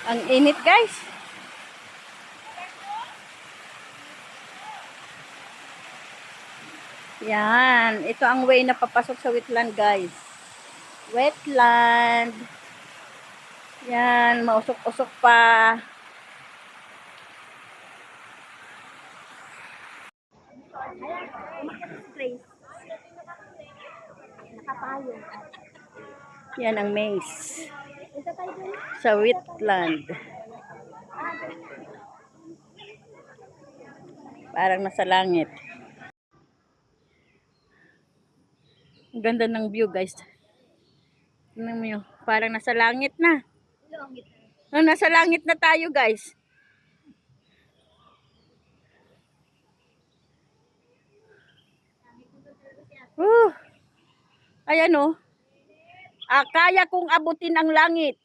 Ang init, guys. Yan. Ito ang way na papasok sa wetland, guys. Wetland. Yan. Mausok-usok pa. Yan ang maze. Sa wetland. Parang nasa langit. Ang ganda ng view, guys. Tingnan mo yun. Parang nasa langit na. No, nasa langit na tayo, guys. Ayan, oh. Kaya kong abutin ang langit.